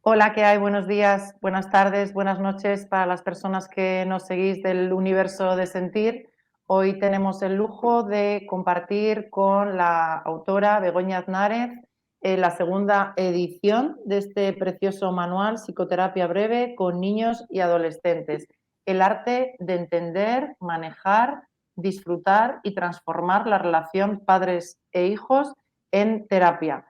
Hola, ¿qué hay? Buenos días, buenas tardes, buenas noches para las personas que nos seguís del universo de sentir. Hoy tenemos el lujo de compartir con la autora Begoña Aznárez la segunda edición de este precioso manual Psicoterapia breve con niños y adolescentes. El arte de entender, manejar, disfrutar y transformar la relación padres e hijos en terapia.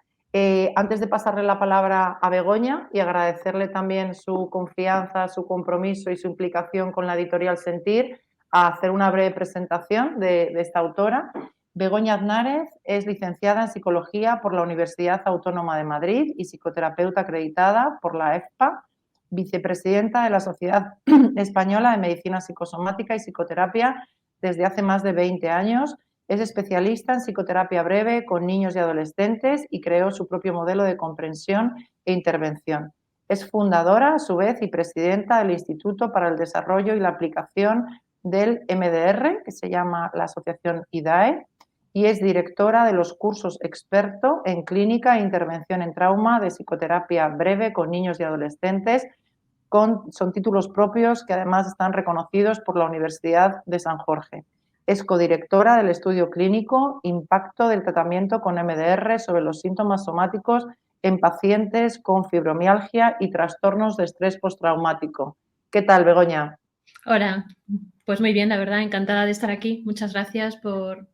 Antes de pasarle la palabra a Begoña y agradecerle también su confianza, su compromiso y su implicación con la editorial Sentir, a hacer una breve presentación de esta autora. Begoña Aznárez es licenciada en Psicología por la Universidad Autónoma de Madrid y psicoterapeuta acreditada por la EFPA, vicepresidenta de la Sociedad Española de Medicina Psicosomática y Psicoterapia desde hace más de 20 años. Es especialista en psicoterapia breve con niños y adolescentes y creó su propio modelo de comprensión e intervención. Es fundadora, a su vez, y presidenta del Instituto para el Desarrollo y la Aplicación del MDR, que se llama la Asociación IDAE, y es directora de los cursos experto en clínica e intervención en trauma de psicoterapia breve con niños y adolescentes. Son títulos propios que además están reconocidos por la Universidad de San Jorge. Es codirectora del estudio clínico Impacto del tratamiento con MDR sobre los síntomas somáticos en pacientes con fibromialgia y trastornos de estrés postraumático. ¿Qué tal, Begoña? Hola, pues muy bien, la verdad, encantada de estar aquí. Muchas gracias por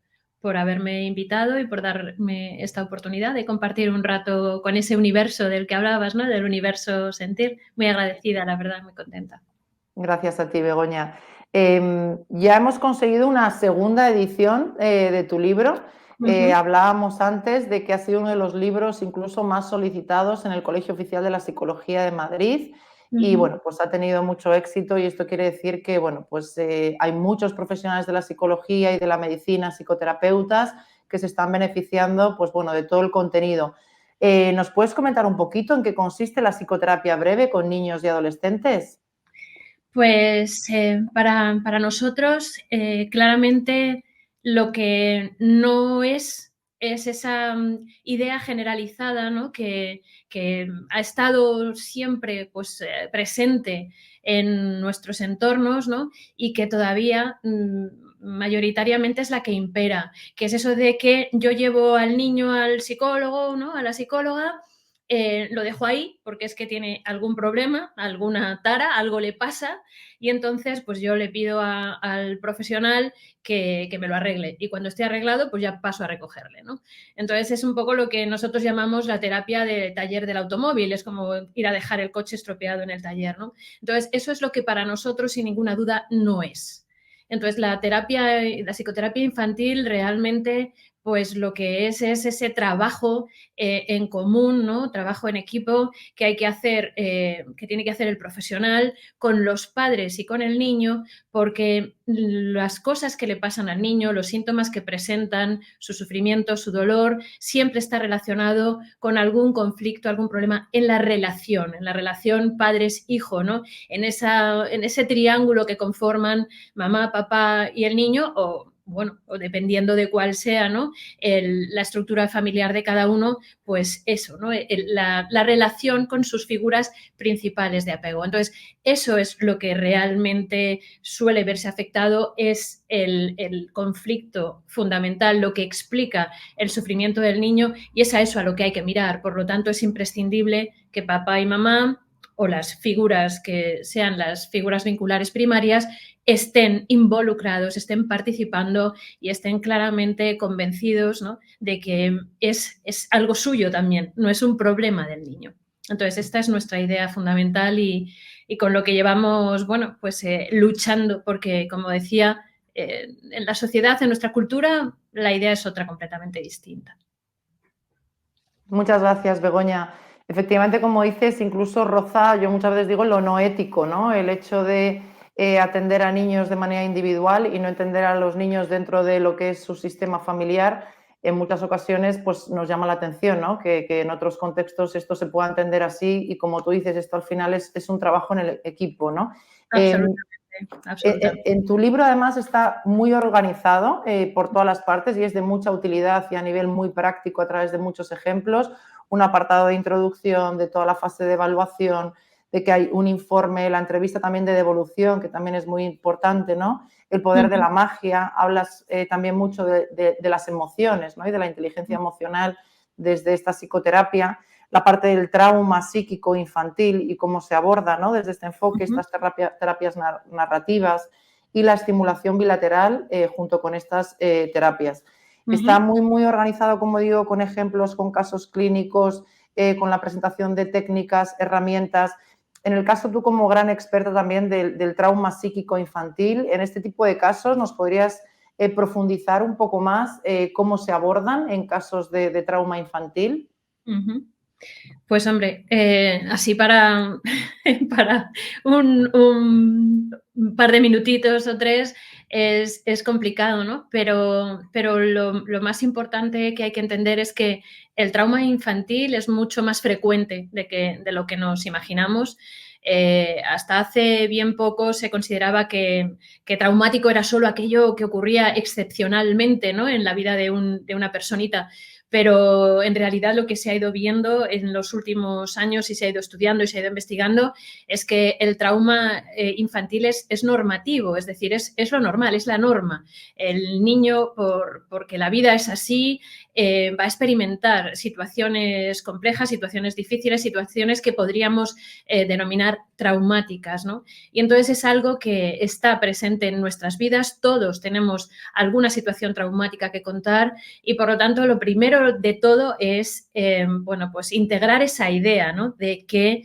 haberme invitado y por darme esta oportunidad de compartir un rato con ese universo del que hablabas, ¿no? Del universo sentir. Muy agradecida, la verdad, muy contenta. Gracias a ti, Begoña. Ya hemos conseguido una segunda edición de tu libro. Hablábamos antes de que ha sido uno de los libros incluso más solicitados en el Colegio Oficial de la Psicología de Madrid y bueno, pues ha tenido mucho éxito y esto quiere decir que bueno, pues hay muchos profesionales de la psicología y de la medicina, psicoterapeutas, que se están beneficiando pues bueno, de todo el contenido. ¿Nos puedes comentar un poquito en qué consiste la psicoterapia breve con niños y adolescentes? Pues para nosotros, claramente lo que no es esa idea generalizada, ¿no? que ha estado siempre pues, presente en nuestros entornos, ¿no? Y que todavía mayoritariamente es la que impera, que es eso de que yo llevo al niño al psicólogo, ¿no? A la psicóloga, lo dejo ahí porque es que tiene algún problema, alguna tara, algo le pasa y entonces pues yo le pido al profesional que me lo arregle y cuando esté arreglado pues ya paso a recogerle, ¿no? Entonces es un poco lo que nosotros llamamos la terapia de taller del automóvil, es como ir a dejar el coche estropeado en el taller, ¿no? Entonces eso es lo que para nosotros sin ninguna duda no es. Entonces la terapia, la psicoterapia infantil realmente pues lo que es ese trabajo en común, ¿no? Trabajo en equipo que hay que hacer, que tiene que hacer el profesional con los padres y con el niño, porque las cosas que le pasan al niño, los síntomas que presentan, su sufrimiento, su dolor, siempre está relacionado con algún conflicto, algún problema en la relación padres-hijo, ¿no? En ese triángulo que conforman mamá, papá y el niño, o bueno, o dependiendo de cuál sea, ¿no? La estructura familiar de cada uno, pues eso, ¿no? La relación con sus figuras principales de apego. Entonces, eso es lo que realmente suele verse afectado, es el conflicto fundamental, lo que explica el sufrimiento del niño y es a eso a lo que hay que mirar. Por lo tanto, es imprescindible que papá y mamá o las figuras que sean las figuras vinculares primarias estén involucrados, estén participando y estén claramente convencidos, ¿no? De que es algo suyo también, no es un problema del niño. Entonces, esta es nuestra idea fundamental y con lo que llevamos, bueno, pues luchando, porque como decía, en la sociedad, en nuestra cultura, la idea es otra completamente distinta. Muchas gracias, Begoña. Efectivamente, como dices, incluso roza, yo muchas veces digo, lo no ético, ¿no? El hecho de atender a niños de manera individual y no entender a los niños dentro de lo que es su sistema familiar, en muchas ocasiones pues, nos llama la atención, ¿no? Que en otros contextos esto se pueda entender así y como tú dices, esto al final es un trabajo en el equipo, ¿no? Absolutamente, absolutamente. En tu libro, además, está muy organizado por todas las partes y es de mucha utilidad y a nivel muy práctico a través de muchos ejemplos. un apartado de introducción, de toda la fase de evaluación, de que hay un informe, la entrevista también de devolución, que también es muy importante, ¿no? El poder de la magia, hablas también mucho de las emociones, ¿no? Y de la inteligencia emocional desde esta psicoterapia, la parte del trauma psíquico infantil y cómo se aborda, ¿no? Desde este enfoque, estas terapias narrativas y la estimulación bilateral junto con estas terapias. Está muy, muy organizado, como digo, con ejemplos, con casos clínicos, con la presentación de técnicas, herramientas. En el caso, tú como gran experta también del trauma psíquico infantil, en este tipo de casos, ¿nos podrías profundizar un poco más cómo se abordan en casos de trauma infantil? Pues hombre, así para, para un par de minutitos o 3 es complicado, ¿no? Pero lo más importante que hay que entender es que el trauma infantil es mucho más frecuente de lo que nos imaginamos. Hasta hace bien poco se consideraba que traumático era solo aquello que ocurría excepcionalmente, ¿no? En la vida de una personita. Pero en realidad lo que se ha ido viendo en los últimos años y se ha ido estudiando y se ha ido investigando es que el trauma infantil es normativo, es decir, es lo normal, es la norma. El niño, porque la vida es así, va a experimentar situaciones complejas, situaciones difíciles, situaciones que podríamos denominar traumáticas, ¿no? Y entonces es algo que está presente en nuestras vidas, todos tenemos alguna situación traumática que contar y por lo tanto lo primero de todo es, bueno, pues integrar esa idea, ¿no? De que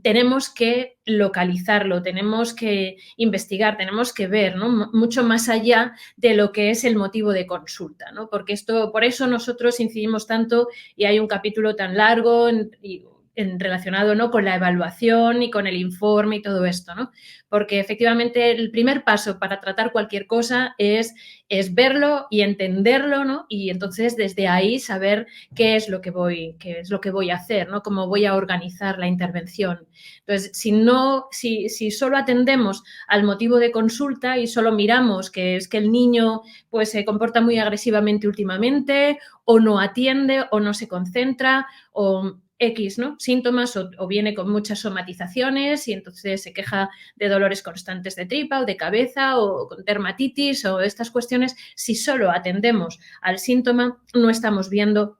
tenemos que localizarlo, tenemos que investigar, tenemos que ver, ¿no? Mucho más allá de lo que es el motivo de consulta, ¿no? Porque por eso nosotros incidimos tanto y hay un capítulo tan largo relacionado, ¿no? Con la evaluación y con el informe y todo esto, ¿no? Porque efectivamente el primer paso para tratar cualquier cosa es verlo y entenderlo, ¿no? Y entonces desde ahí saber qué es lo que voy a hacer, ¿no? Cómo voy a organizar la intervención. Entonces, si solo atendemos al motivo de consulta y solo miramos que es que el niño pues se comporta muy agresivamente últimamente o no atiende o no se concentra o X, ¿no? Síntomas o viene con muchas somatizaciones y entonces se queja de dolores constantes de tripa o de cabeza o con dermatitis o estas cuestiones, si solo atendemos al síntoma, no estamos viendo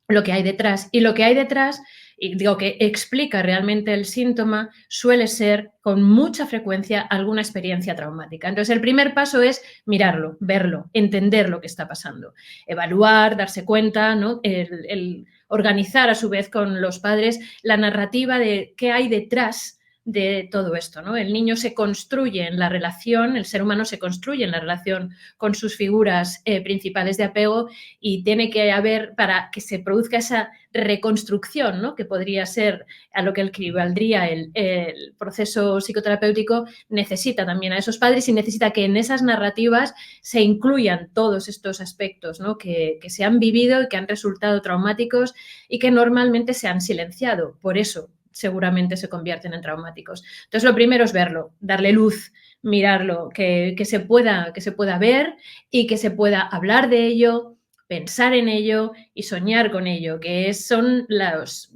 lo que hay detrás. Y lo que hay detrás, y digo que explica realmente el síntoma, suele ser con mucha frecuencia alguna experiencia traumática. Entonces, el primer paso es mirarlo, verlo, entender lo que está pasando, evaluar, darse cuenta, ¿no? El organizar a su vez con los padres la narrativa de qué hay detrás de todo esto, ¿no? El niño se construye en la relación, el ser humano se construye en la relación con sus figuras principales de apego y tiene que haber, para que se produzca esa reconstrucción, ¿no? Que podría ser a lo que equivaldría el proceso psicoterapéutico, necesita también a esos padres y necesita que en esas narrativas se incluyan todos estos aspectos, ¿no? que se han vivido y que han resultado traumáticos y que normalmente se han silenciado. Por eso seguramente se convierten en traumáticos. Entonces, lo primero es verlo, darle luz, mirarlo, que se pueda ver y que se pueda hablar de ello, pensar en ello y soñar con ello, que son las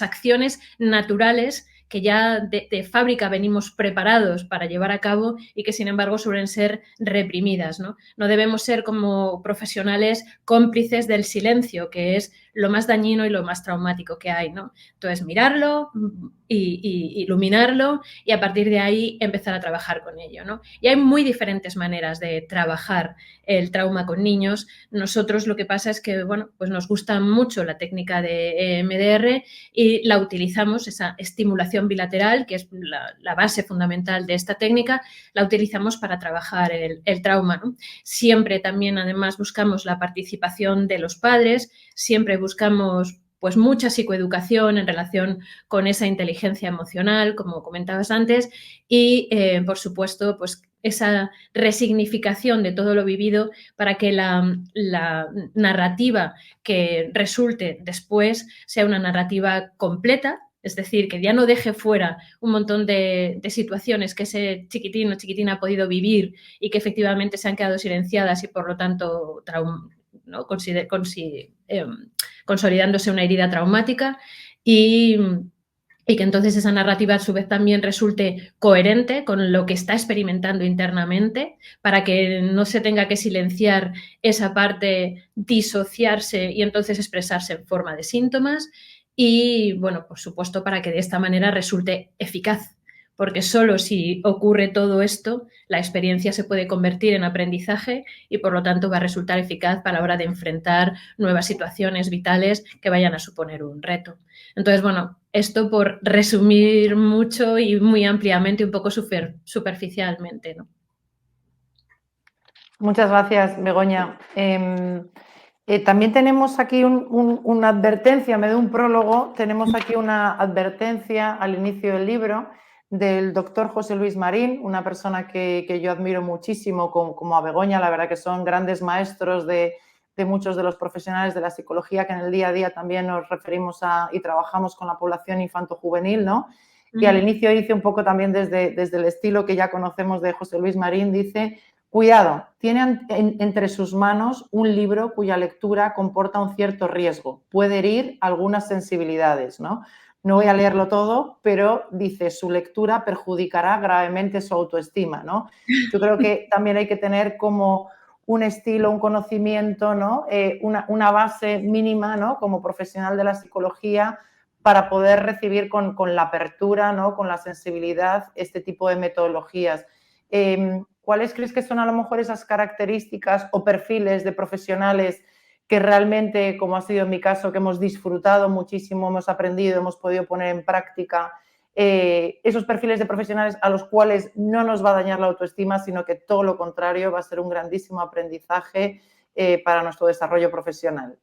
acciones naturales que ya de fábrica venimos preparados para llevar a cabo y que, sin embargo, suelen ser reprimidas, ¿no? No debemos ser como profesionales cómplices del silencio, que es lo más dañino y lo más traumático que hay, ¿no? Entonces, mirarlo y iluminarlo y a partir de ahí empezar a trabajar con ello, ¿no? Y hay muy diferentes maneras de trabajar el trauma con niños. Nosotros lo que pasa es que, bueno, pues nos gusta mucho la técnica de EMDR y la utilizamos, esa estimulación bilateral, que es la base fundamental de esta técnica, la utilizamos para trabajar el trauma, ¿no? Siempre también, además, buscamos la participación de los padres, siempre buscamos pues mucha psicoeducación en relación con esa inteligencia emocional, como comentabas antes, y por supuesto, pues esa resignificación de todo lo vivido para que la narrativa que resulte después sea una narrativa completa, es decir, que ya no deje fuera un montón de situaciones que ese chiquitín o chiquitina ha podido vivir y que efectivamente se han quedado silenciadas y por lo tanto ¿no? Consolidándose una herida traumática y que entonces esa narrativa a su vez también resulte coherente con lo que está experimentando internamente para que no se tenga que silenciar esa parte, disociarse y entonces expresarse en forma de síntomas y, bueno, por supuesto, para que de esta manera resulte eficaz, porque solo si ocurre todo esto, la experiencia se puede convertir en aprendizaje y, por lo tanto, va a resultar eficaz para la hora de enfrentar nuevas situaciones vitales que vayan a suponer un reto. Entonces, bueno, esto por resumir mucho y muy ampliamente, un poco superficialmente, ¿no? Muchas gracias, Begoña. También tenemos aquí una advertencia, me da un prólogo, tenemos aquí una advertencia al inicio del libro del doctor José Luis Marín, una persona que yo admiro muchísimo como a Begoña, la verdad que son grandes maestros de muchos de los profesionales de la psicología que en el día a día también nos referimos a y trabajamos con la población infanto-juvenil, ¿no? Que al inicio dice un poco también desde el estilo que ya conocemos de José Luis Marín, dice: cuidado, tiene entre sus manos un libro cuya lectura comporta un cierto riesgo, puede herir algunas sensibilidades, ¿no? No voy a leerlo todo, pero dice, su lectura perjudicará gravemente su autoestima, ¿no? Yo creo que también hay que tener como un estilo, un conocimiento, ¿no? Una base mínima, ¿no? Como profesional de la psicología para poder recibir con la apertura, ¿no? Con la sensibilidad este tipo de metodologías. ¿Cuáles crees que son a lo mejor esas características o perfiles de profesionales que realmente, como ha sido en mi caso, que hemos disfrutado muchísimo, hemos aprendido, hemos podido poner en práctica, esos perfiles de profesionales a los cuales no nos va a dañar la autoestima, sino que todo lo contrario, va a ser un grandísimo aprendizaje para nuestro desarrollo profesional?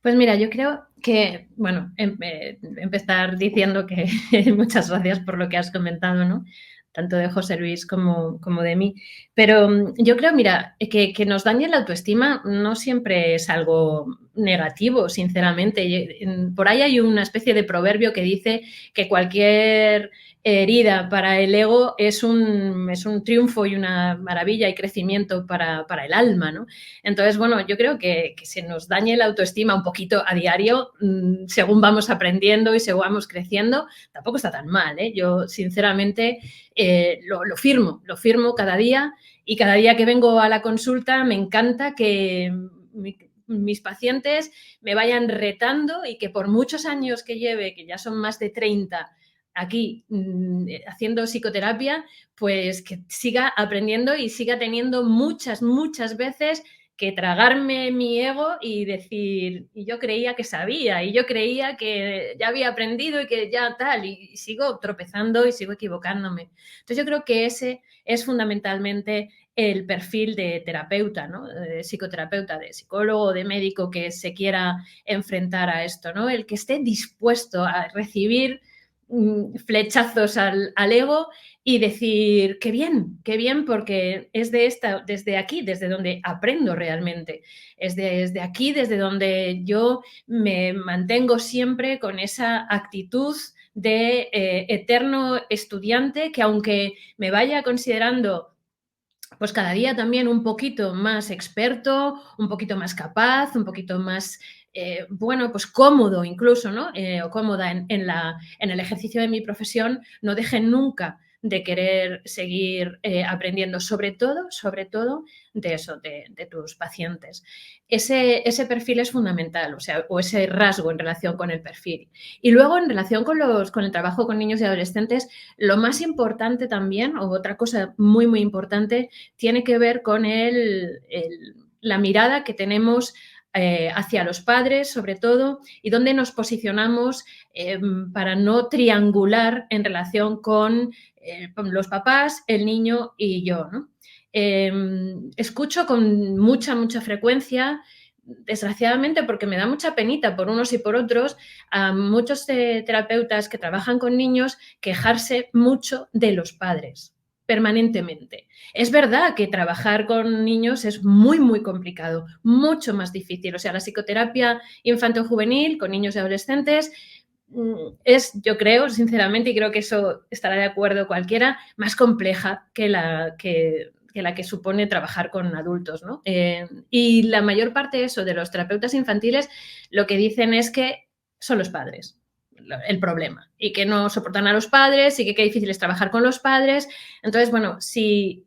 Pues mira, yo creo que, bueno, empezar diciendo que muchas gracias por lo que has comentado, ¿no? Tanto de José Luis como de mí. Pero yo creo, mira, que nos dañe la autoestima no siempre es algo negativo, sinceramente. Por ahí hay una especie de proverbio que dice que cualquier herida para el ego es un triunfo y una maravilla y crecimiento para el alma, ¿no? Entonces, bueno, yo creo que se nos dañe la autoestima un poquito a diario, según vamos aprendiendo y según vamos creciendo, tampoco está tan mal, ¿eh? Yo, sinceramente, lo firmo cada día y cada día que vengo a la consulta me encanta que mis pacientes me vayan retando y que por muchos años que lleve, que ya son más de 30, aquí haciendo psicoterapia, pues que siga aprendiendo y siga teniendo muchas veces que tragarme mi ego y decir, y yo creía que sabía, y yo creía que ya había aprendido y que ya tal, y sigo tropezando y sigo equivocándome. Entonces yo creo que ese es fundamentalmente el perfil de terapeuta, ¿no? De psicoterapeuta, de psicólogo, de médico que se quiera enfrentar a esto, ¿no? El que esté dispuesto a recibir flechazos al ego y decir, qué bien, porque es desde aquí, desde donde aprendo realmente. Es desde aquí, desde donde yo me mantengo siempre con esa actitud de eterno estudiante que aunque me vaya considerando pues cada día también un poquito más experto, un poquito más capaz, un poquito más, bueno, pues cómodo incluso, ¿no? O cómoda en el ejercicio de mi profesión, no dejen nunca de querer seguir aprendiendo, sobre todo de eso, de tus pacientes. Ese perfil es fundamental, o sea, o ese rasgo en relación con el perfil. Y luego, en relación con el trabajo con niños y adolescentes, lo más importante también, o otra cosa muy importante, tiene que ver con la mirada que tenemos hacia los padres, sobre todo, y dónde nos posicionamos para no triangular en relación con los papás, el niño y yo, ¿no? Escucho con mucha frecuencia, desgraciadamente, porque me da mucha penita por unos y por otros, a muchos terapeutas que trabajan con niños quejarse mucho de los padres permanentemente. Es verdad que trabajar con niños es muy complicado, mucho más difícil. O sea, la psicoterapia infanto-juvenil con niños y adolescentes es, yo creo, sinceramente, y creo que eso estará de acuerdo cualquiera, más compleja que la que supone trabajar con adultos, ¿no? Y la mayor parte de eso, de los terapeutas infantiles, lo que dicen es que son los padres el problema y que no soportan a los padres y que qué difícil es trabajar con los padres. Entonces, bueno, si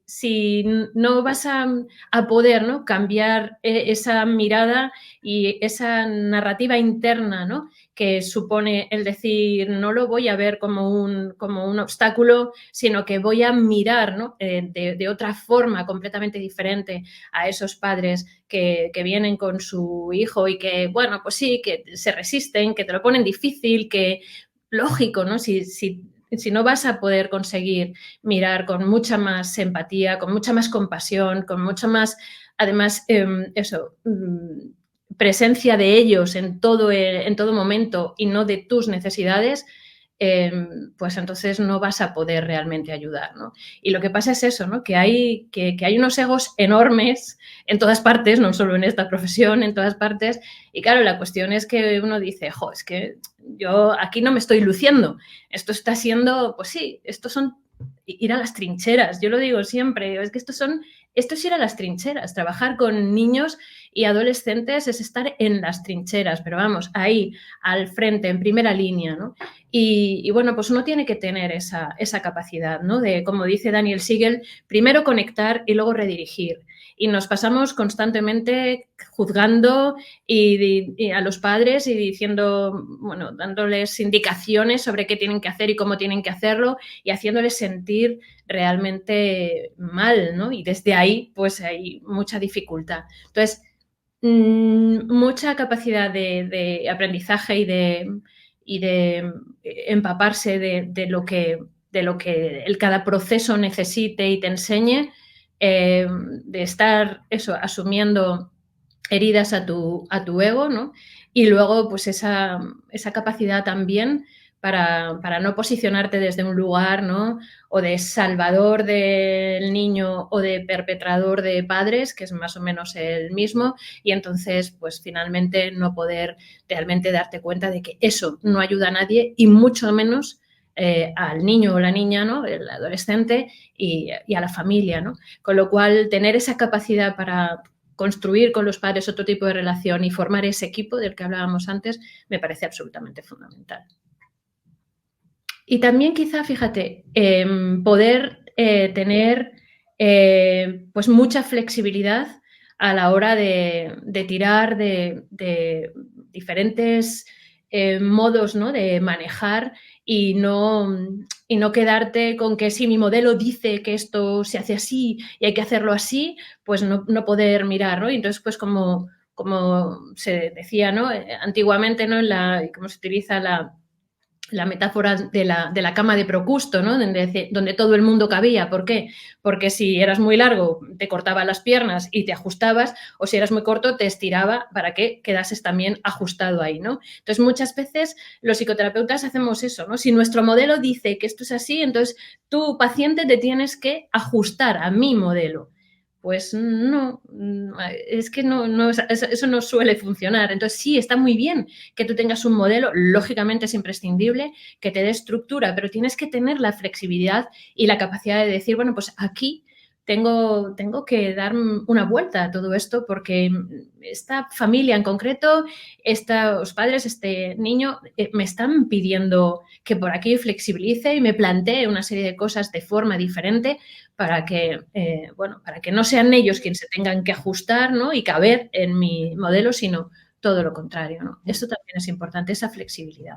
no vas a poder, ¿no?, cambiar esa mirada y esa narrativa interna, ¿no?, que supone el decir, no lo voy a ver como un obstáculo, sino que voy a mirar, ¿no?, de otra forma completamente diferente a esos padres que vienen con su hijo y que, bueno, pues sí, que se resisten, que te lo ponen difícil, que lógico, ¿no? Si no vas a poder conseguir mirar con mucha más empatía, con mucha más compasión, con mucha más, además, presencia de ellos en todo momento y no de tus necesidades, pues entonces no vas a poder realmente ayudar, ¿no? Y lo que pasa es eso, ¿no?, que hay unos egos enormes en todas partes, no solo en esta profesión, en todas partes, y claro, la cuestión es que uno dice, jo, es que yo aquí no me estoy luciendo, esto está siendo, pues sí, estos son ir a las trincheras, yo lo digo siempre, es que esto es ir a las trincheras, trabajar con niños y adolescentes es estar en las trincheras, pero vamos, ahí, al frente, en primera línea, ¿no? Y bueno, pues uno tiene que tener esa capacidad, ¿no?, de, como dice Daniel Siegel, primero conectar y luego redirigir. Y nos pasamos constantemente juzgando y a los padres y diciendo, bueno, dándoles indicaciones sobre qué tienen que hacer y cómo tienen que hacerlo y haciéndoles sentir realmente mal, ¿no? Y desde ahí, pues hay mucha dificultad. Entonces, mucha capacidad de aprendizaje y de empaparse de lo que cada proceso necesite y te enseñe, de estar eso, asumiendo heridas a tu ego, ¿no? Y luego, pues esa capacidad también para no posicionarte desde un lugar, ¿no?, o de salvador del niño o de perpetrador de padres, que es más o menos el mismo, y entonces, pues finalmente no poder realmente darte cuenta de que eso no ayuda a nadie y mucho menos al niño o la niña, ¿no?, el adolescente y a la familia, ¿no? Con lo cual, tener esa capacidad para construir con los padres otro tipo de relación y formar ese equipo del que hablábamos antes, me parece absolutamente fundamental. Y también quizá, fíjate, poder tener pues mucha flexibilidad a la hora de tirar de diferentes modos, ¿no?, de manejar y no quedarte con que si mi modelo dice que esto se hace así y hay que hacerlo así, pues no poder mirar, ¿no? Y entonces, pues como se decía, ¿no?, antiguamente, ¿no?, cómo se utiliza la metáfora de la cama de Procusto, ¿no?, donde todo el mundo cabía. ¿Por qué? Porque si eras muy largo te cortaba las piernas y te ajustabas, o si eras muy corto te estiraba para que quedases también ajustado ahí, ¿no? Entonces, muchas veces los psicoterapeutas hacemos eso, ¿no? Si nuestro modelo dice que esto es así, entonces tú, paciente, te tienes que ajustar a mi modelo. Pues no, es que eso no suele funcionar. Entonces, sí, está muy bien que tú tengas un modelo, lógicamente es imprescindible, que te dé estructura, pero tienes que tener la flexibilidad y la capacidad de decir, bueno, pues aquí tengo que dar una vuelta a todo esto porque esta familia en concreto, estos padres, este niño, me están pidiendo que por aquí flexibilice y me plantee una serie de cosas de forma diferente para que, para que no sean ellos quienes se tengan que ajustar, ¿no?, y caber en mi modelo, sino todo lo contrario, ¿no? Esto también es importante, esa flexibilidad.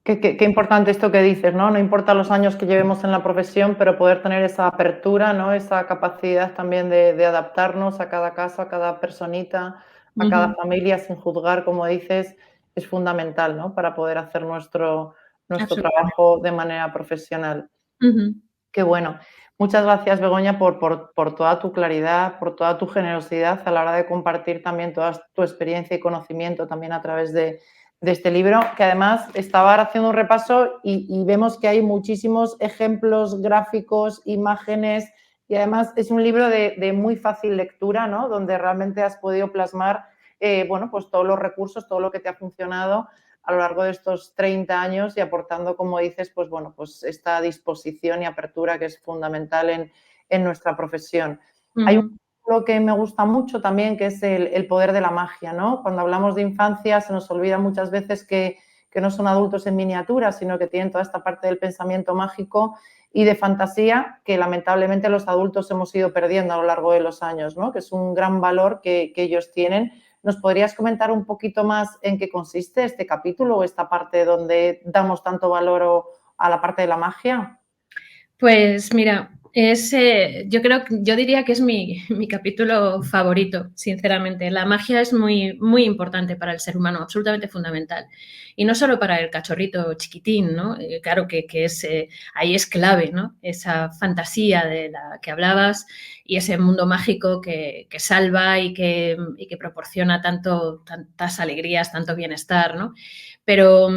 Qué importante esto que dices, ¿no? No importa los años que llevemos en la profesión, pero poder tener esa apertura, ¿no?, esa capacidad también de adaptarnos a cada caso, a cada personita, a cada familia, sin juzgar, como dices, es fundamental, ¿no?, para poder hacer nuestro Absolutamente. trabajo de manera profesional. Ujú. Qué bueno. Muchas gracias, Begoña, por toda tu claridad, por toda tu generosidad a la hora de compartir también toda tu experiencia y conocimiento también a través de este libro, que además estaba ahora haciendo un repaso y vemos que hay muchísimos ejemplos gráficos, imágenes, y además es un libro de muy fácil lectura, ¿no?, donde realmente has podido plasmar bueno, pues todos los recursos, todo lo que te ha funcionado a lo largo de estos 30 años y aportando, como dices, pues bueno, pues esta disposición y apertura que es fundamental en nuestra profesión. Hay un Ujú. lo que me gusta mucho también, que es el poder de la magia, ¿no? Cuando hablamos de infancia se nos olvida muchas veces que no son adultos en miniatura, sino que tienen toda esta parte del pensamiento mágico y de fantasía que lamentablemente los adultos hemos ido perdiendo a lo largo de los años, ¿no? Que es un gran valor que ellos tienen. ¿Nos podrías comentar un poquito más en qué consiste este capítulo o esta parte donde damos tanto valor a la parte de la magia? Pues mira, yo diría que es mi capítulo favorito, sinceramente. La magia es muy, muy importante para el ser humano, absolutamente fundamental. Y no solo para el cachorrito chiquitín, ¿no? Claro que ahí es clave, ¿no? Esa fantasía de la que hablabas y ese mundo mágico que salva y que proporciona tantas alegrías, tanto bienestar, ¿no? Pero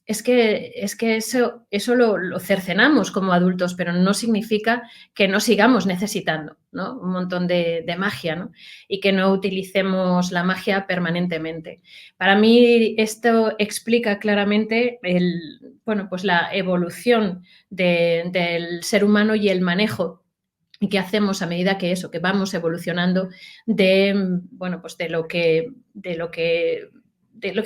es que eso lo cercenamos como adultos, pero no significa que no sigamos necesitando, ¿no? Un montón de magia, ¿no? Y que no utilicemos la magia permanentemente. Para mí esto explica claramente pues la evolución del ser humano y el manejo que hacemos a medida que vamos evolucionando pues de lo que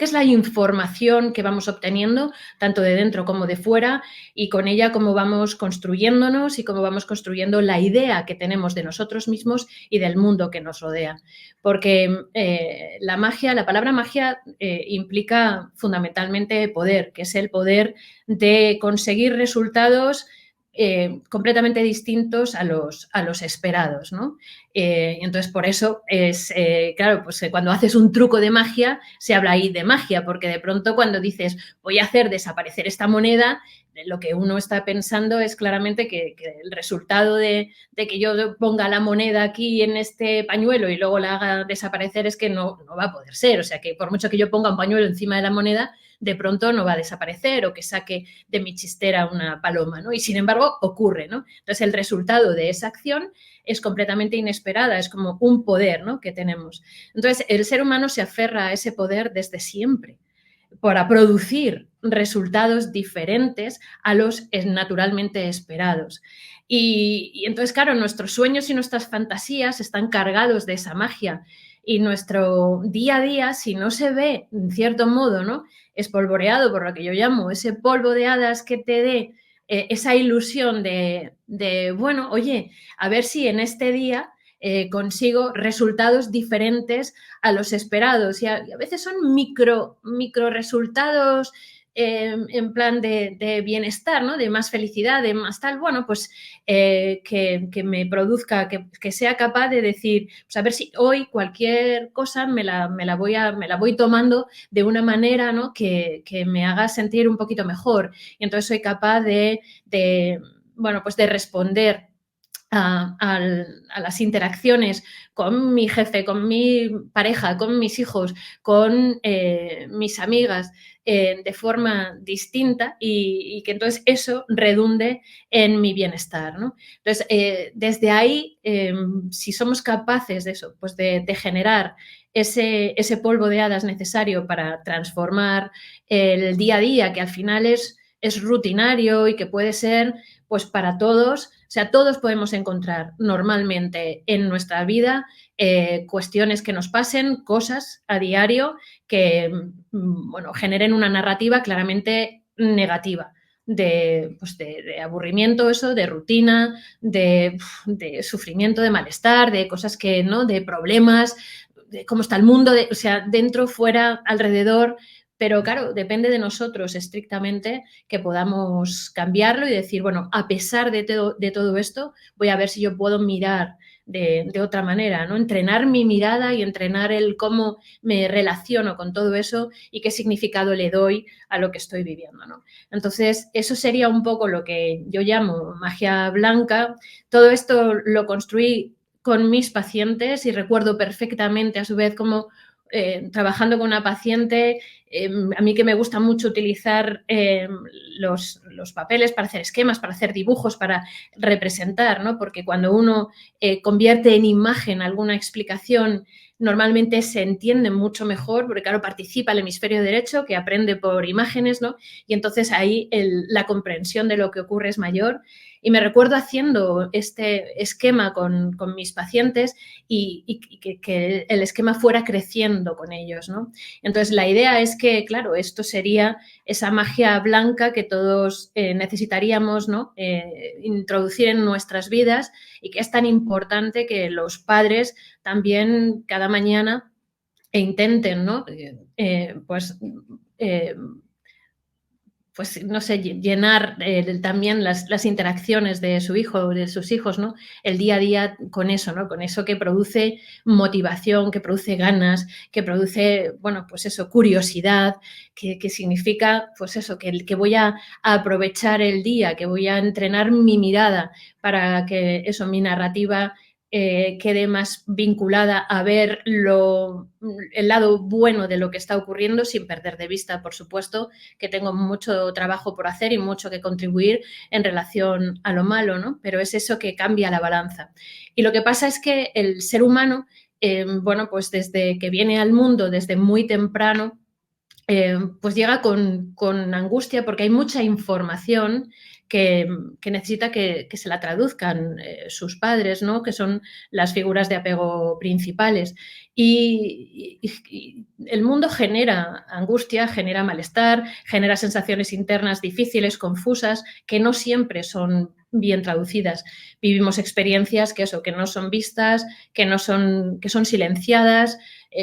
es la información que vamos obteniendo, tanto de dentro como de fuera, y con ella cómo vamos construyéndonos y cómo vamos construyendo la idea que tenemos de nosotros mismos y del mundo que nos rodea. Porque la palabra magia implica fundamentalmente poder, que es el poder de conseguir resultados completamente distintos a los esperados, ¿no? Entonces, por eso claro, pues cuando haces un truco de magia, se habla ahí de magia, porque de pronto cuando dices voy a hacer desaparecer esta moneda, lo que uno está pensando es claramente que el resultado de que yo ponga la moneda aquí en este pañuelo y luego la haga desaparecer es que no va a poder ser. O sea, que por mucho que yo ponga un pañuelo encima de la moneda, de pronto no va a desaparecer, o que saque de mi chistera una paloma, ¿no? Y sin embargo ocurre, ¿no? Entonces el resultado de esa acción es completamente inesperada, es como un poder, ¿no? Que tenemos. Entonces el ser humano se aferra a ese poder desde siempre para producir resultados diferentes a los naturalmente esperados. Y entonces, claro, nuestros sueños y nuestras fantasías están cargados de esa magia, y nuestro día a día, si no se ve, en cierto modo, ¿no?, espolvoreado por lo que yo llamo ese polvo de hadas que te dé esa ilusión bueno, oye, a ver si en este día consigo resultados diferentes a los esperados. Y a veces son micro resultados en plan de bienestar, ¿no? De más felicidad, de más tal. Bueno, pues que me produzca, que sea capaz de decir, pues a ver si hoy cualquier cosa me la voy tomando de una manera, ¿no?, que me haga sentir un poquito mejor. Y entonces soy capaz bueno, pues de responder a las interacciones con mi jefe, con mi pareja, con mis hijos, con mis amigas, de forma distinta, y que entonces eso redunde en mi bienestar, ¿no? Entonces, desde ahí, si somos capaces de eso, pues de generar ese polvo de hadas necesario para transformar el día a día, que al final es rutinario y que puede ser pues para todos. O sea, todos podemos encontrar normalmente en nuestra vida cuestiones que nos pasen, cosas a diario que bueno, generen una narrativa claramente negativa. Pues de aburrimiento, eso, de rutina, de sufrimiento, de malestar, de cosas que, ¿no?, de problemas, de cómo está el mundo, o sea, dentro, fuera, alrededor. Pero claro, depende de nosotros estrictamente que podamos cambiarlo y decir, bueno, a pesar de todo esto, voy a ver si yo puedo mirar de otra manera, ¿no? Entrenar mi mirada y entrenar el cómo me relaciono con todo eso y qué significado le doy a lo que estoy viviendo, ¿no? Entonces, eso sería un poco lo que yo llamo magia blanca. Todo esto lo construí con mis pacientes y recuerdo perfectamente, a su vez, cómo trabajando con una paciente a mí que me gusta mucho utilizar los papeles para hacer esquemas, para hacer dibujos, para representar, ¿no? Porque cuando uno convierte en imagen alguna explicación, normalmente se entiende mucho mejor, porque claro, participa el hemisferio derecho, que aprende por imágenes, ¿no? Y entonces ahí la comprensión de lo que ocurre es mayor. Y me recuerdo haciendo este esquema con mis pacientes y que el esquema fuera creciendo con ellos, ¿no? Entonces, la idea es que, claro, esto sería esa magia blanca que todos necesitaríamos, ¿no? Introducir en nuestras vidas, y que es tan importante que los padres también cada mañana intenten, ¿no? Pues no sé, llenar también las interacciones de su hijo o de sus hijos, ¿no? El día a día con eso, ¿no? Con eso que produce motivación, que produce ganas, que produce, bueno, pues eso, curiosidad, que significa, pues eso, que voy a aprovechar el día, que voy a entrenar mi mirada para que eso, mi narrativa quede más vinculada a ver el lado bueno de lo que está ocurriendo, sin perder de vista, por supuesto, que tengo mucho trabajo por hacer y mucho que contribuir en relación a lo malo, ¿no? Pero es eso que cambia la balanza. Y lo que pasa es que el ser humano, bueno, pues desde que viene al mundo, desde muy temprano, pues llega con angustia porque hay mucha información que necesita que se la traduzcan sus padres, ¿no? Que son las figuras de apego principales. Y el mundo genera angustia, genera malestar, genera sensaciones internas difíciles, confusas, que no siempre son bien traducidas. Vivimos experiencias que no son vistas, que son silenciadas,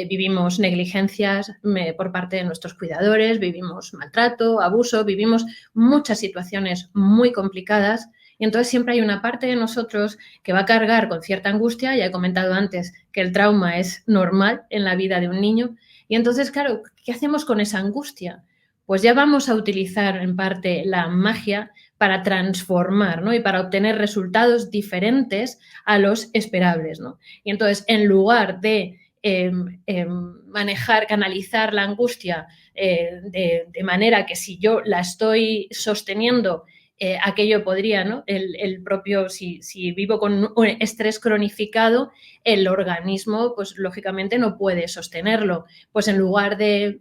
vivimos negligencias por parte de nuestros cuidadores, vivimos maltrato, abuso, vivimos muchas situaciones muy complicadas, y entonces siempre hay una parte de nosotros que va a cargar con cierta angustia. Ya he comentado antes que el trauma es normal en la vida de un niño, y entonces, claro, ¿qué hacemos con esa angustia? Pues ya vamos a utilizar en parte la magia para transformar, ¿no? Y para obtener resultados diferentes a los esperables, ¿no? Y entonces, en lugar de manejar, canalizar la angustia de manera que si yo la estoy sosteniendo, aquello podría, ¿no? El propio, si vivo con un estrés cronificado, el organismo, pues lógicamente no puede sostenerlo. Pues en lugar de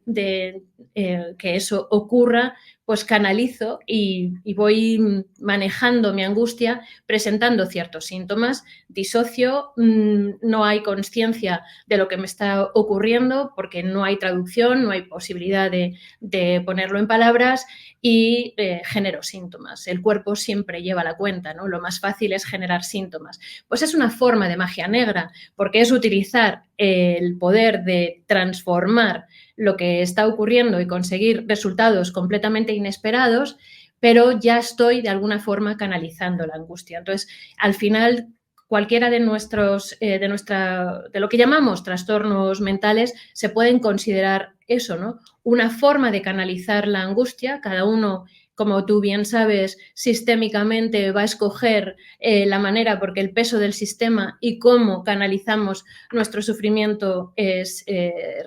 que eso ocurra, pues canalizo y voy manejando mi angustia presentando ciertos síntomas. Disocio, no hay consciencia de lo que me está ocurriendo porque no hay traducción, no hay posibilidad de ponerlo en palabras, y genero síntomas. El cuerpo siempre lleva la cuenta, ¿no? Lo más fácil es generar síntomas. Pues es una forma de magia negra, porque es utilizar el poder de transformar lo que está ocurriendo y conseguir resultados completamente inesperados, pero ya estoy de alguna forma canalizando la angustia. Entonces, al final, cualquiera de de lo que llamamos trastornos mentales se pueden considerar eso, ¿no? Una forma de canalizar la angustia. Cada uno, como tú bien sabes, sistémicamente va a escoger la manera, porque el peso del sistema y cómo canalizamos nuestro sufrimiento es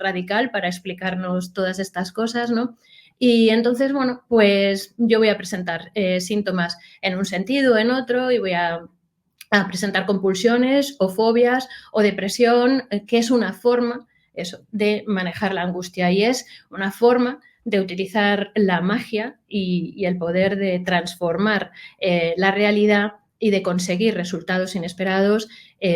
radical para explicarnos todas estas cosas, ¿no? Y entonces, bueno, pues yo voy a presentar síntomas en un sentido, en otro, y voy a presentar compulsiones o fobias o depresión, que es una forma eso, de manejar la angustia, y es una forma de utilizar la magia y el poder de transformar la realidad y de conseguir resultados inesperados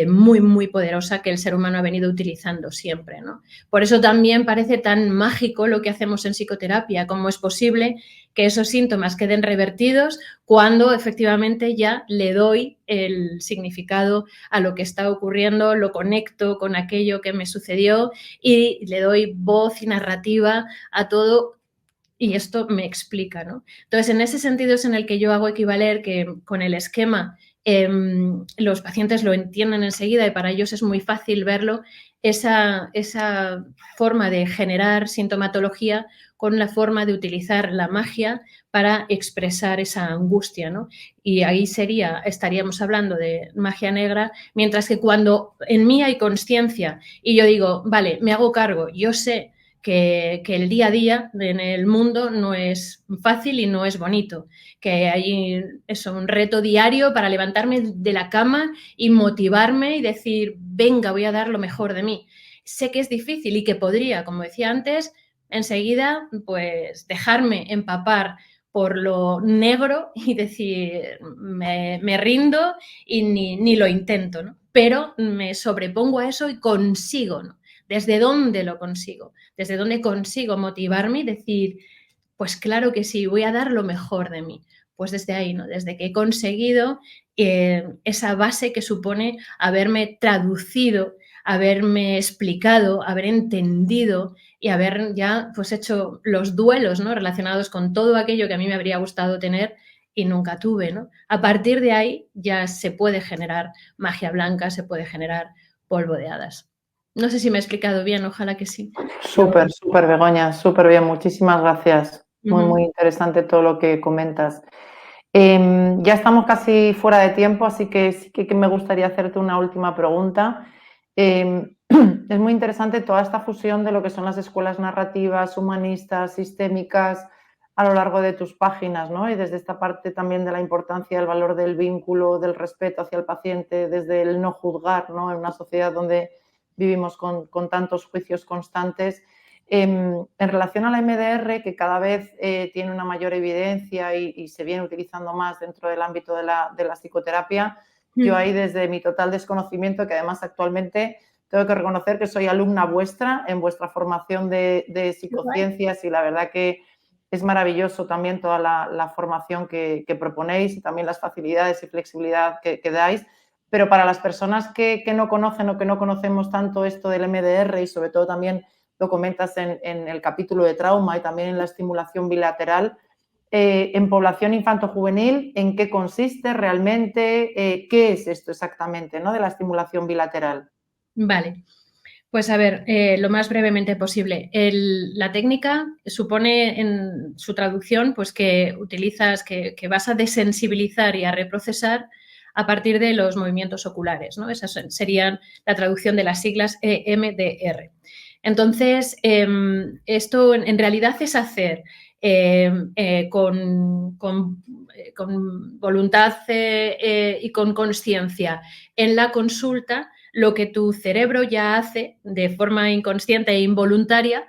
muy, muy poderosa, que el ser humano ha venido utilizando siempre, ¿no? Por eso también parece tan mágico lo que hacemos en psicoterapia. ¿Cómo es posible que esos síntomas queden revertidos cuando efectivamente ya le doy el significado a lo que está ocurriendo, lo conecto con aquello que me sucedió y le doy voz y narrativa a todo? Y esto me explica, ¿no? Entonces, en ese sentido es en el que yo hago equivaler que con el esquema los pacientes lo entienden enseguida y para ellos es muy fácil verlo, esa forma de generar sintomatología con la forma de utilizar la magia para expresar esa angustia, ¿no? Y ahí estaríamos hablando de magia negra, mientras que cuando en mí hay consciencia y yo digo, vale, me hago cargo, yo sé que el día a día en el mundo no es fácil y no es bonito, que hay un reto diario para levantarme de la cama y motivarme y decir, venga, voy a dar lo mejor de mí. Sé que es difícil y que podría, como decía antes, enseguida pues dejarme empapar por lo negro y decir, me rindo y ni lo intento, ¿no? Pero me sobrepongo a eso y consigo, ¿no? ¿Desde dónde lo consigo? ¿Desde dónde consigo motivarme y decir, pues claro que sí, voy a dar lo mejor de mí? Pues desde ahí, ¿no? Desde que he conseguido esa base que supone haberme traducido, haberme explicado, haber entendido y haber ya pues hecho los duelos, ¿no? Relacionados con todo aquello que a mí me habría gustado tener y nunca tuve, ¿no? A partir de ahí ya se puede generar magia blanca, se puede generar polvo de hadas. No sé si me he explicado bien, ojalá que sí. Súper, súper, Begoña, súper bien. Muchísimas gracias. Muy, muy interesante todo lo que comentas. Ya estamos casi fuera de tiempo, así que sí que me gustaría hacerte una última pregunta. Es muy interesante toda esta fusión de lo que son las escuelas narrativas, humanistas, sistémicas, a lo largo de tus páginas, ¿no? Y desde esta parte también de la importancia del valor del vínculo, del respeto hacia el paciente, desde el no juzgar, ¿no? En una sociedad donde vivimos con tantos juicios constantes. En relación a la MDR, que cada vez tiene una mayor evidencia y se viene utilizando más dentro del ámbito de la psicoterapia, yo ahí desde mi total desconocimiento, que además actualmente tengo que reconocer que soy alumna vuestra en vuestra formación de psicociencias y la verdad que es maravilloso también toda la formación que proponéis y también las facilidades y flexibilidad que dais. Pero para las personas que no conocen o que no conocemos tanto esto del MDR y sobre todo también lo comentas en el capítulo de trauma y también en la estimulación bilateral, en población infanto-juvenil, ¿en qué consiste realmente? ¿Qué es esto exactamente, ¿no? De la estimulación bilateral. Vale. Pues a ver, lo más brevemente posible. La técnica supone en su traducción pues que utilizas, que vas a desensibilizar y a reprocesar a partir de los movimientos oculares, ¿no? Esa serían la traducción de las siglas EMDR. Entonces, esto en realidad es hacer con voluntad y con conciencia en la consulta lo que tu cerebro ya hace de forma inconsciente e involuntaria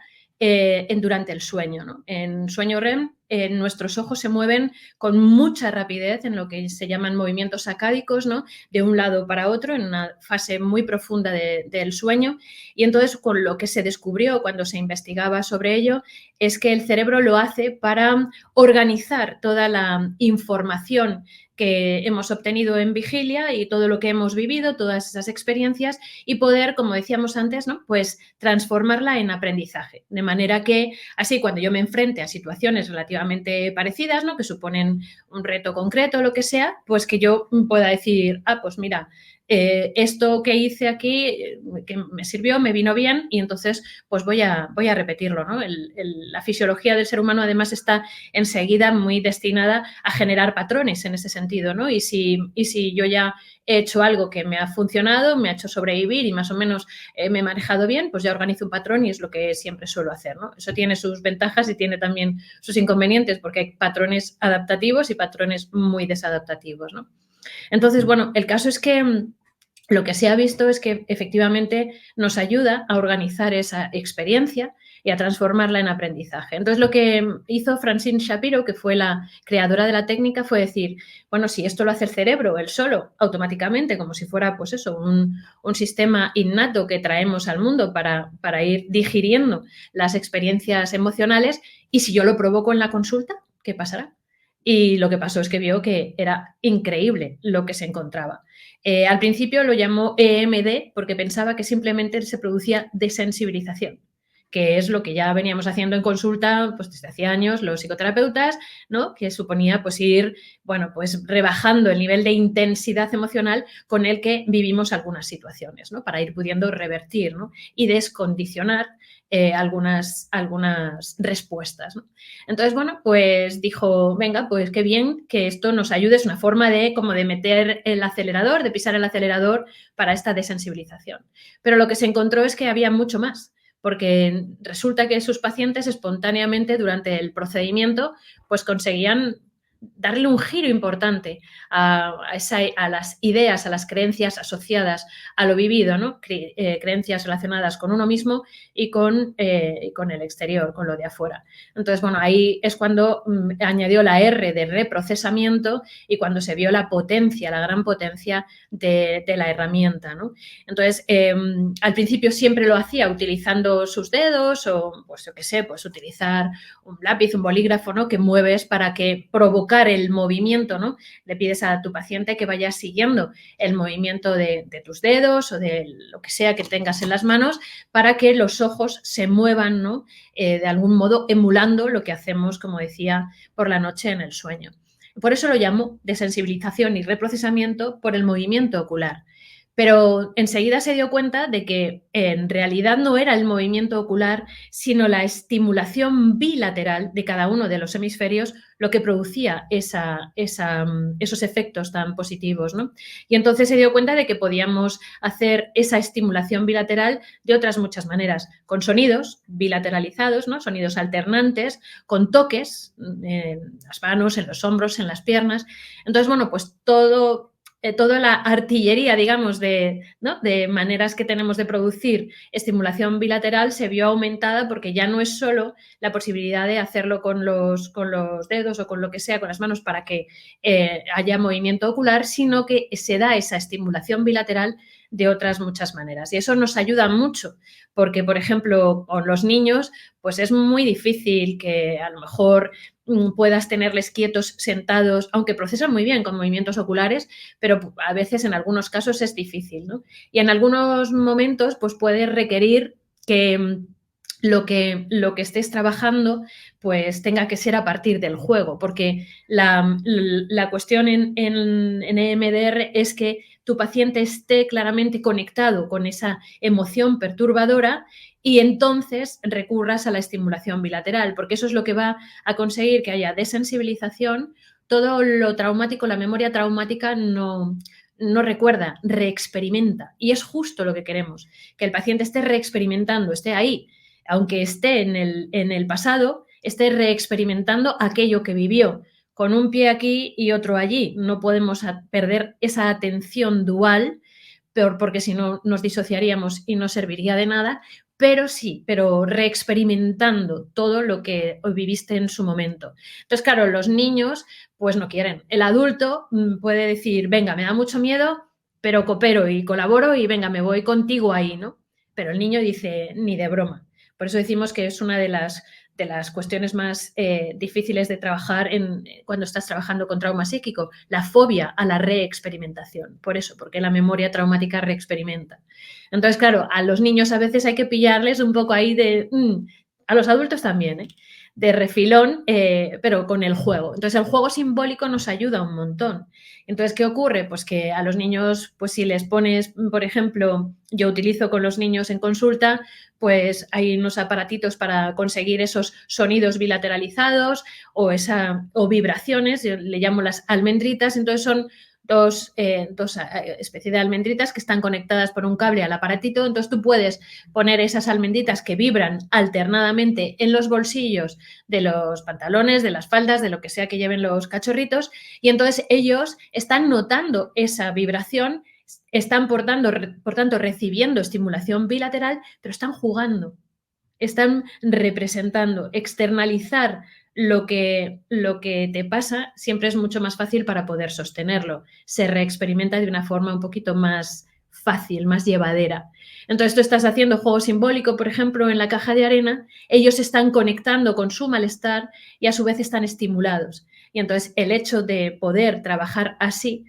durante el sueño, ¿no? En sueño REM, nuestros ojos se mueven con mucha rapidez en lo que se llaman movimientos sacádicos, ¿no? De un lado para otro, en una fase muy profunda del sueño. Y entonces, con lo que se descubrió cuando se investigaba sobre ello, es que el cerebro lo hace para organizar toda la información que hemos obtenido en vigilia y todo lo que hemos vivido, todas esas experiencias y poder, como decíamos antes, ¿no? Pues transformarla en aprendizaje. De manera que así cuando yo me enfrente a situaciones relativamente parecidas, ¿no? Que suponen un reto concreto o lo que sea, pues que yo pueda decir, pues mira, esto que hice aquí, que me sirvió, me vino bien y entonces pues voy a repetirlo, ¿no? La fisiología del ser humano además está enseguida muy destinada a generar patrones en ese sentido, ¿no? Y si yo ya he hecho algo que me ha funcionado, me ha hecho sobrevivir y más o menos me he manejado bien, pues ya organizo un patrón y es lo que siempre suelo hacer, ¿no? Eso tiene sus ventajas y tiene también sus inconvenientes porque hay patrones adaptativos y patrones muy desadaptativos, ¿no? Entonces, bueno, el caso es que lo que se ha visto es que efectivamente nos ayuda a organizar esa experiencia y a transformarla en aprendizaje. Entonces, lo que hizo Francine Shapiro, que fue la creadora de la técnica, fue decir, bueno, si esto lo hace el cerebro, él solo, automáticamente, como si fuera, pues eso, un sistema innato que traemos al mundo para ir digiriendo las experiencias emocionales, y si yo lo provoco en la consulta, ¿qué pasará? Y lo que pasó es que vio que era increíble lo que se encontraba. Al principio lo llamó EMD porque pensaba que simplemente se producía desensibilización, que es lo que ya veníamos haciendo en consulta pues desde hace años los psicoterapeutas, ¿no? Que suponía pues ir, bueno, pues rebajando el nivel de intensidad emocional con el que vivimos algunas situaciones, ¿no? Para ir pudiendo revertir, ¿no? Y descondicionar algunas respuestas, ¿no? Entonces, bueno, pues dijo, venga, pues qué bien que esto nos ayude, es una forma de como de meter el acelerador, de pisar el acelerador para esta desensibilización. Pero lo que se encontró es que había mucho más, porque resulta que sus pacientes espontáneamente durante el procedimiento pues conseguían darle un giro importante a las ideas, a las creencias asociadas a lo vivido, ¿no? Creencias relacionadas con uno mismo y con el exterior, con lo de afuera. Entonces, bueno, ahí es cuando añadió la R de reprocesamiento y cuando se vio la potencia, la gran potencia de la herramienta, ¿no? Entonces, al principio siempre lo hacía utilizando sus dedos o, pues yo qué sé, pues utilizar un lápiz, un bolígrafo, ¿no? Que mueves para que provocar el movimiento, ¿no? Le pides a tu paciente que vaya siguiendo el movimiento de tus dedos o de lo que sea que tengas en las manos para que los ojos se muevan, ¿no? De algún modo emulando lo que hacemos, como decía, por la noche en el sueño. Por eso lo llamo desensibilización y reprocesamiento por el movimiento ocular. Pero enseguida se dio cuenta de que en realidad no era el movimiento ocular, sino la estimulación bilateral de cada uno de los hemisferios lo que producía esos efectos tan positivos, ¿no? Y entonces se dio cuenta de que podíamos hacer esa estimulación bilateral de otras muchas maneras, con sonidos bilateralizados, ¿no? Sonidos alternantes, con toques en las manos, en los hombros, en las piernas. Entonces, bueno, pues toda la artillería, digamos, ¿no? De maneras que tenemos de producir estimulación bilateral se vio aumentada porque ya no es solo la posibilidad de hacerlo con los dedos o con lo que sea, con las manos, para que haya movimiento ocular, sino que se da esa estimulación bilateral de otras muchas maneras. Y eso nos ayuda mucho, porque, por ejemplo, con los niños, pues es muy difícil que a lo mejor puedas tenerles quietos, sentados, aunque procesan muy bien con movimientos oculares, pero a veces en algunos casos es difícil, ¿no? Y en algunos momentos pues puede requerir que lo que estés trabajando pues tenga que ser a partir del juego, porque la cuestión en EMDR es que tu paciente esté claramente conectado con esa emoción perturbadora y entonces recurras a la estimulación bilateral, porque eso es lo que va a conseguir que haya desensibilización. Todo lo traumático, la memoria traumática no recuerda, reexperimenta. Y es justo lo que queremos, que el paciente esté reexperimentando, esté ahí, aunque esté en el pasado, esté reexperimentando aquello que vivió, con un pie aquí y otro allí. No podemos perder esa atención dual, porque si no nos disociaríamos y no serviría de nada, pero sí, pero reexperimentando todo lo que viviste en su momento. Entonces, claro, los niños pues no quieren. El adulto puede decir, venga, me da mucho miedo, pero coopero y colaboro y venga, me voy contigo ahí, ¿no? Pero el niño dice, ni de broma. Por eso decimos que es una de las cuestiones más difíciles de trabajar cuando estás trabajando con trauma psíquico, la fobia a la reexperimentación. Por eso, porque la memoria traumática reexperimenta. Entonces, claro, a los niños a veces hay que pillarles un poco ahí a los adultos también, de refilón, pero con el juego. Entonces, el juego simbólico nos ayuda un montón. Entonces, ¿qué ocurre? Pues que a los niños, pues si les pones, por ejemplo, yo utilizo con los niños en consulta, pues hay unos aparatitos para conseguir esos sonidos bilateralizados o vibraciones, yo le llamo las almendritas, entonces son dos especies de almendritas que están conectadas por un cable al aparatito, entonces tú puedes poner esas almendritas que vibran alternadamente en los bolsillos de los pantalones, de las faldas, de lo que sea que lleven los cachorritos, y entonces ellos están notando esa vibración, están por tanto recibiendo estimulación bilateral, pero están jugando, están representando. Externalizar lo que te pasa siempre es mucho más fácil para poder sostenerlo. Se reexperimenta de una forma un poquito más fácil, más llevadera. Entonces tú estás haciendo juego simbólico, por ejemplo, en la caja de arena, ellos están conectando con su malestar y a su vez están estimulados. Y entonces el hecho de poder trabajar así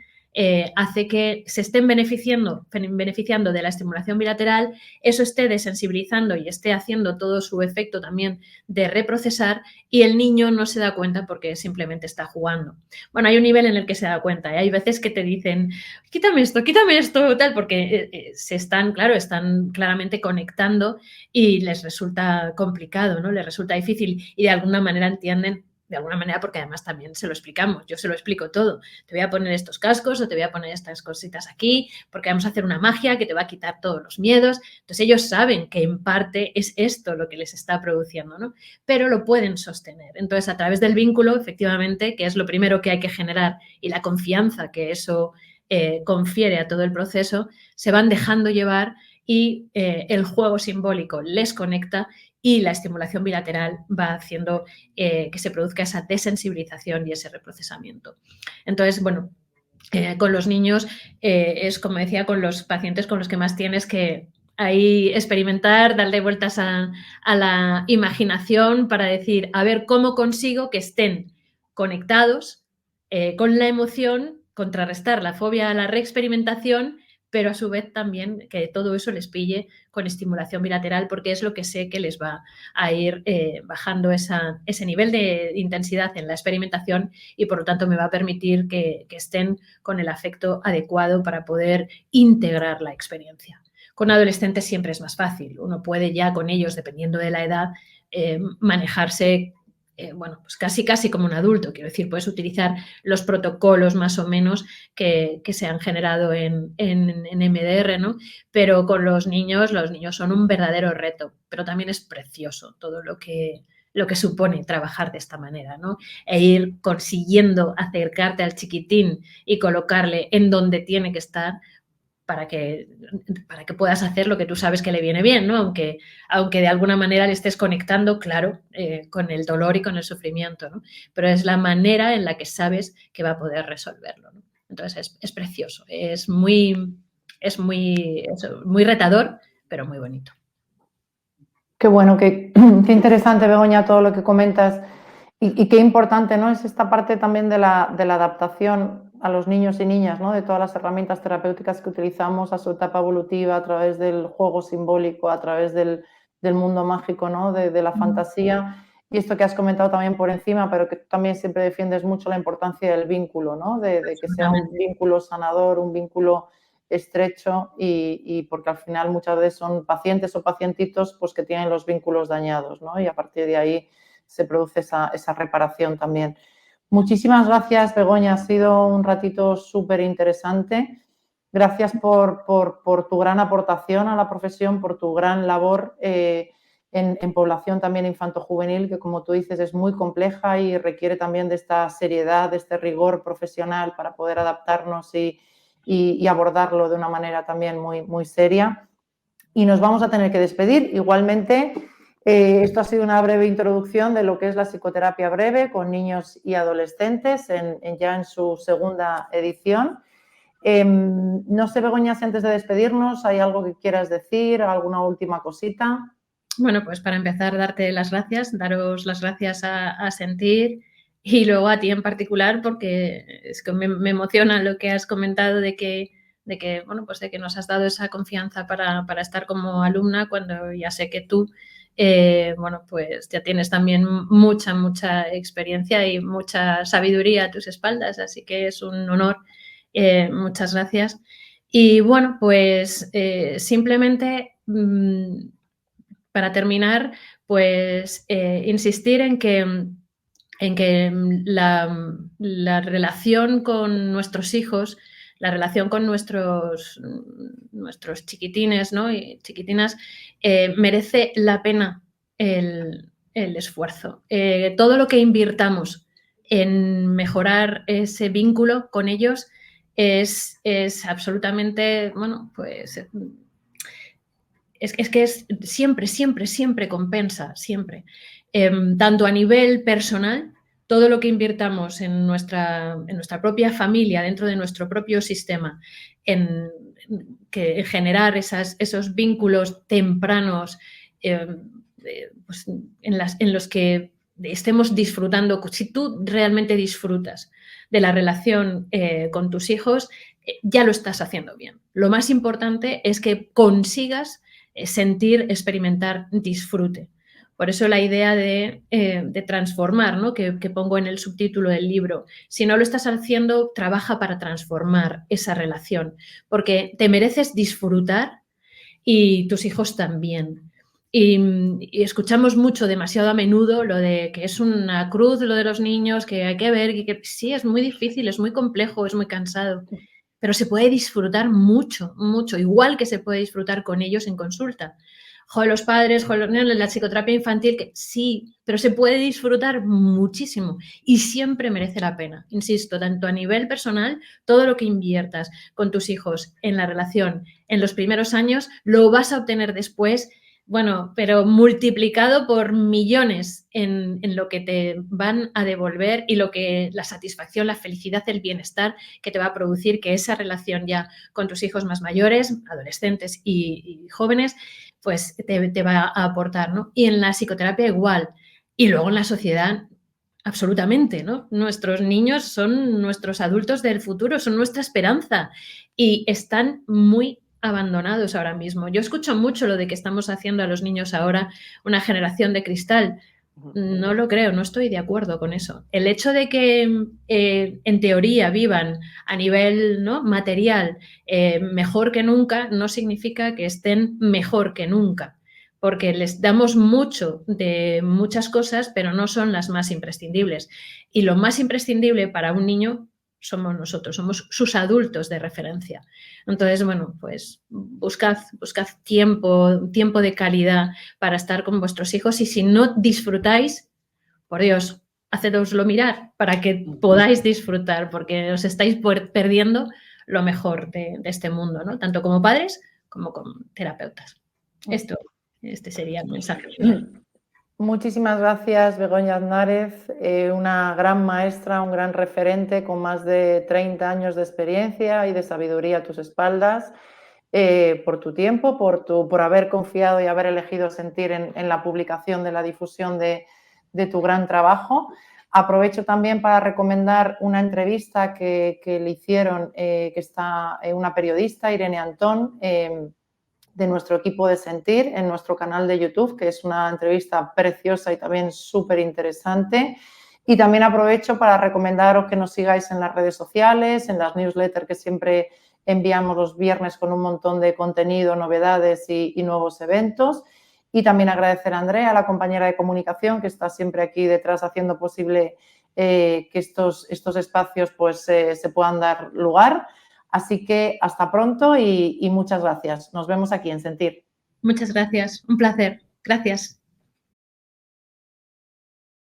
hace que se estén beneficiando de la estimulación bilateral, eso esté desensibilizando y esté haciendo todo su efecto también de reprocesar, y el niño no se da cuenta porque simplemente está jugando. Bueno, hay un nivel en el que se da cuenta, ¿eh? Hay veces que te dicen, quítame esto, tal, porque están claramente conectando y les resulta complicado, ¿no? Les resulta difícil y de alguna manera entienden de alguna manera, porque además también se lo explicamos, yo se lo explico todo. Te voy a poner estos cascos o te voy a poner estas cositas aquí, porque vamos a hacer una magia que te va a quitar todos los miedos. Entonces ellos saben que en parte es esto lo que les está produciendo, ¿no? Pero lo pueden sostener. Entonces, a través del vínculo, efectivamente, que es lo primero que hay que generar, y la confianza que eso confiere a todo el proceso, se van dejando llevar y el juego simbólico les conecta y la estimulación bilateral va haciendo que se produzca esa desensibilización y ese reprocesamiento. Entonces, bueno, con los niños es, como decía, con los pacientes con los que más tienes que ahí experimentar, darle vueltas a la imaginación para decir, a ver, ¿cómo consigo que estén conectados con la emoción, contrarrestar la fobia a la reexperimentación, pero a su vez también que todo eso les pille con estimulación bilateral, porque es lo que sé que les va a ir bajando ese nivel de intensidad en la experimentación y por lo tanto me va a permitir que estén con el afecto adecuado para poder integrar la experiencia. Con adolescentes siempre es más fácil, uno puede ya con ellos, dependiendo de la edad, manejarse bueno, pues casi como un adulto, quiero decir, puedes utilizar los protocolos más o menos que se han generado en MDR, ¿no? Pero con los niños son un verdadero reto, pero también es precioso todo lo que supone trabajar de esta manera, ¿no? E ir consiguiendo acercarte al chiquitín y colocarle en donde tiene que estar para que puedas hacer lo que tú sabes que le viene bien, ¿no? Aunque de alguna manera le estés conectando, claro, con el dolor y con el sufrimiento, ¿no? Pero es la manera en la que sabes que va a poder resolverlo, ¿no? Entonces es precioso, es muy retador, pero muy bonito. Qué bueno, qué interesante, Begoña, todo lo que comentas y qué importante, ¿no? Es esta parte también de la adaptación a los niños y niñas, ¿no? De todas las herramientas terapéuticas que utilizamos a su etapa evolutiva, a través del juego simbólico, a través del mundo mágico, ¿no? De la fantasía. Y esto que has comentado también por encima, pero que tú también siempre defiendes mucho la importancia del vínculo, ¿no? De que sea un vínculo sanador, un vínculo estrecho y porque al final muchas veces son pacientes o pacientitos pues que tienen los vínculos dañados, ¿no? Y a partir de ahí se produce esa reparación también. Muchísimas gracias, Begoña, ha sido un ratito súper interesante. Gracias por tu gran aportación a la profesión, por tu gran labor en población también infanto-juvenil, que como tú dices es muy compleja y requiere también de esta seriedad, de este rigor profesional para poder adaptarnos y abordarlo de una manera también muy, muy seria. Y nos vamos a tener que despedir. Igualmente, esto ha sido una breve introducción de lo que es la psicoterapia breve con niños y adolescentes ya en su segunda edición. No sé, Begoña, si antes de despedirnos hay algo que quieras decir, alguna última cosita. Bueno, pues para empezar, darte las gracias, daros las gracias a Sentir y luego a ti en particular, porque es que me emociona lo que has comentado de que bueno, pues de que nos has dado esa confianza para estar como alumna cuando ya sé que tú, bueno, pues ya tienes también mucha experiencia y mucha sabiduría a tus espaldas, así que es un honor. Muchas gracias. Y bueno, pues simplemente para terminar, pues insistir en que la relación con nuestros hijos, la relación con nuestros chiquitines, ¿no? Y chiquitinas, merece la pena el esfuerzo. Todo lo que invirtamos en mejorar ese vínculo con ellos es absolutamente, bueno, pues es que siempre compensa, siempre. Tanto a nivel personal, todo lo que invirtamos en nuestra propia familia, dentro de nuestro propio sistema, en generar esos vínculos tempranos pues en los que estemos disfrutando. Si tú realmente disfrutas de la relación con tus hijos, ya lo estás haciendo bien. Lo más importante es que consigas sentir, experimentar disfrute. Por eso la idea de transformar, ¿no? que pongo en el subtítulo del libro. Si no lo estás haciendo, trabaja para transformar esa relación, porque te mereces disfrutar y tus hijos también. y escuchamos mucho, demasiado a menudo, lo de que es una cruz lo de los niños, que hay que ver, que sí, es muy difícil, es muy complejo, es muy cansado, pero se puede disfrutar mucho, mucho, igual que se puede disfrutar con ellos en consulta. Joder, los padres, joder, los niños, la psicoterapia infantil, que sí, pero se puede disfrutar muchísimo y siempre merece la pena. Insisto, tanto a nivel personal, todo lo que inviertas con tus hijos en la relación en los primeros años, lo vas a obtener después, bueno, pero multiplicado por millones en lo que te van a devolver y lo que la satisfacción, la felicidad, el bienestar que te va a producir que esa relación ya con tus hijos más mayores, adolescentes y jóvenes, pues te va a aportar, ¿no? Y en la psicoterapia igual. Y luego en la sociedad, absolutamente, ¿no? Nuestros niños son nuestros adultos del futuro, son nuestra esperanza y están muy abandonados ahora mismo. Yo escucho mucho lo de que estamos haciendo a los niños ahora una generación de cristal. No lo creo, no estoy de acuerdo con eso. El hecho de que en teoría vivan a nivel, ¿no?, material mejor que nunca no significa que estén mejor que nunca, porque les damos mucho de muchas cosas, pero no son las más imprescindibles. Y lo más imprescindible para un niño somos nosotros, somos sus adultos de referencia. Entonces, bueno, pues buscad tiempo de calidad para estar con vuestros hijos y si no disfrutáis, por Dios, hacedoslo mirar para que podáis disfrutar, porque os estáis perdiendo lo mejor de este mundo, ¿no? Tanto como padres como como terapeutas. Este sería el mensaje final. Muchísimas gracias, Begoña Aznárez, una gran maestra, un gran referente con más de 30 años de experiencia y de sabiduría a tus espaldas, por tu tiempo, por haber confiado y haber elegido sentir en la publicación de la difusión de tu gran trabajo. Aprovecho también para recomendar una entrevista que le hicieron, que está una periodista, Irene Antón, de nuestro equipo de Sentir en nuestro canal de YouTube, que es una entrevista preciosa y también súper interesante. Y también aprovecho para recomendaros que nos sigáis en las redes sociales, en las newsletters que siempre enviamos los viernes con un montón de contenido, novedades y nuevos eventos. Y también agradecer a Andrea, a la compañera de comunicación, que está siempre aquí detrás haciendo posible que estos espacios pues, se puedan dar lugar. Así que hasta pronto y muchas gracias. Nos vemos aquí en Sentir. Muchas gracias, un placer. Gracias.